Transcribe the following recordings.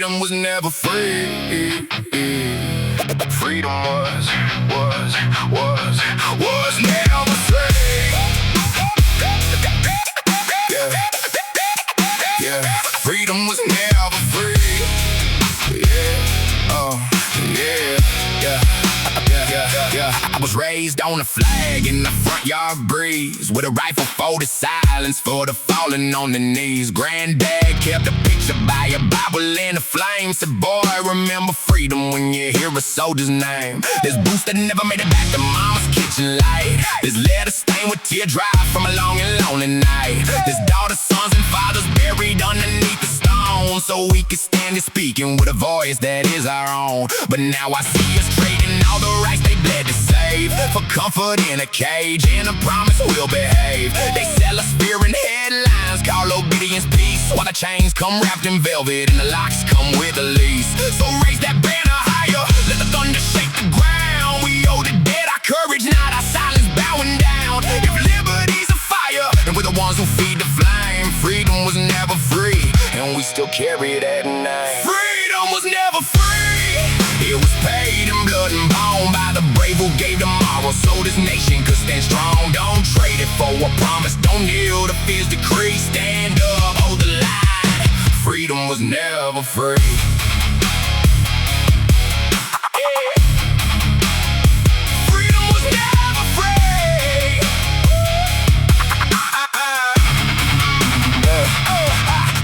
freedom was never free. Freedom was never free. Yeah, yeah, freedom was never free. Yeah, yeah. I was raised on a flag in the front yard breeze, with a rifle for the silence, for the falling on the knees. Granddad kept a picture by a Bible in the flames. Said, boy, remember freedom when you hear a soldier's name. There's boots that never made it back to mama's kitchen light. There's letter stained with teardrop from a long and lonely night. There's daughters, sons, and fathers buried underneath the stone, so we can stand here speaking with a voice that is our own. But now I see us trading all the rights they bled to save, for comfort in a cage and a promise we'll behave. They sell us fear in headlines, call obedience peace, while the chains come wrapped in velvet and the locks come with a lease. So raise that banner higher, let the thunder shake the ground. We owe the dead our courage, not our silence bowing down. If liberty's a fire, and we're the ones who feed the flame, freedom was never free, and we still carry that name. Freedom was never free. It was paid in blood and bone by the brave who gave tomorrow, so this nation could stand strong. Don't trade it for a promise, don't kneel to fear's decree. Stand up, hold the line, freedom was never free. Freedom was never free.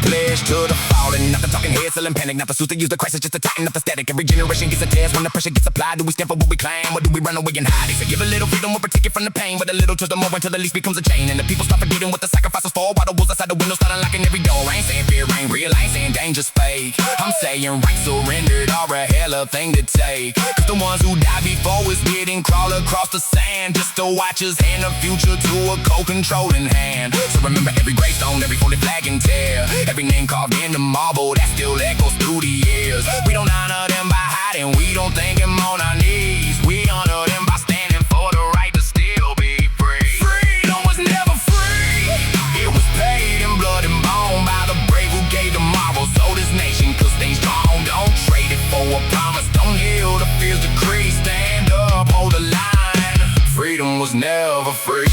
Pledge to the fallen, not the talking heads, selling panic, not the suits that use the crisis just to tighten up the static. Every generation gets a test when the pressure gets applied. Do we stand for what we claim, or do we run away and hide? They say give a little freedom, we'll protect it from the pain, but a little to the more until the least becomes a chain. And the people start forgetting what the sacrifices for, while the wolves outside the window start unlocking every door. I ain't saying fear ain't real, I ain't saying danger's fake. I'm saying rights surrendered are a hell of a thing to take. Cause the ones who die before us didn't crawl across the sand just to watch us hand the future to a co-controlling hand. So remember every gravestone, every folded flag and tear, every name carved in the marble that still echoes through the years. We don't honor them by hiding, we don't thank them on our knees. We honor them by standing for the right to still be free. Freedom was never free. It was paid in blood and bone by the brave who gave tomorrow, so this nation could stay strong. Don't trade it for a promise, don't kneel to fear's decree. Stand up, hold the line, freedom was never free.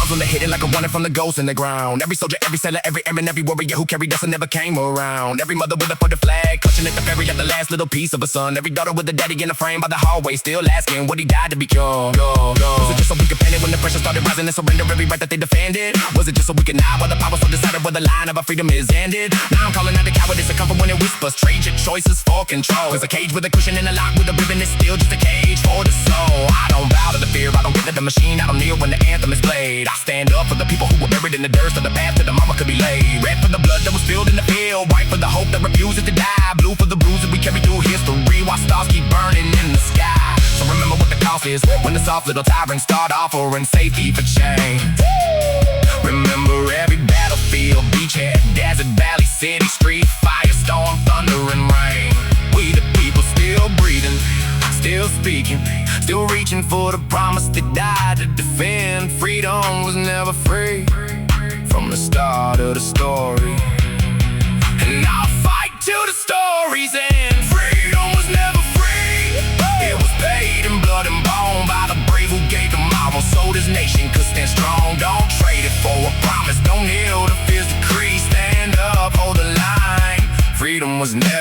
When they're hitting like a running from the ghost in the ground. Every soldier, every sailor, every airman, every warrior who carried us and never came around. Every mother with a folded flag, clutching at the ferry at the last little piece of a son. Every daughter with a daddy in a frame by the hallway, still asking what he died to become. Was it just so we could panic when the pressure started rising and surrender every right that they defended? Was it just so we could nod while the power so decided where the line of our freedom is ended? Now I'm calling out the cowardice and comfort when it whispers, trade your choices for control. Cause a cage with a cushion and a lock with a ribbon is still just a cage for the soul. I don't bow to the fear, I don't get to the machine, I don't kneel when the anthem is played. I stand up for the people who were buried in the dirt, so the path to the mama could be laid. Red for the blood that was spilled in the field, white for the hope that refuses to die, blue for the bruises we carry through history, while stars keep burning in the sky. So remember what the cost is when the soft little tyrants start offering safety for change. Remember every battlefield, beachhead, desert, valley, city, street, firestorm, thunder and rain. We the people still breathing, still speaking, still reaching for the promise that died to defend. Freedom was never free from the start of the story, and I'll fight till the story's end. Freedom was never free. It was paid in blood and bone by the brave who gave tomorrow, so this nation could stand strong. Don't trade it for a promise, don't kneel to fear's decree. Stand up, hold the line, freedom was never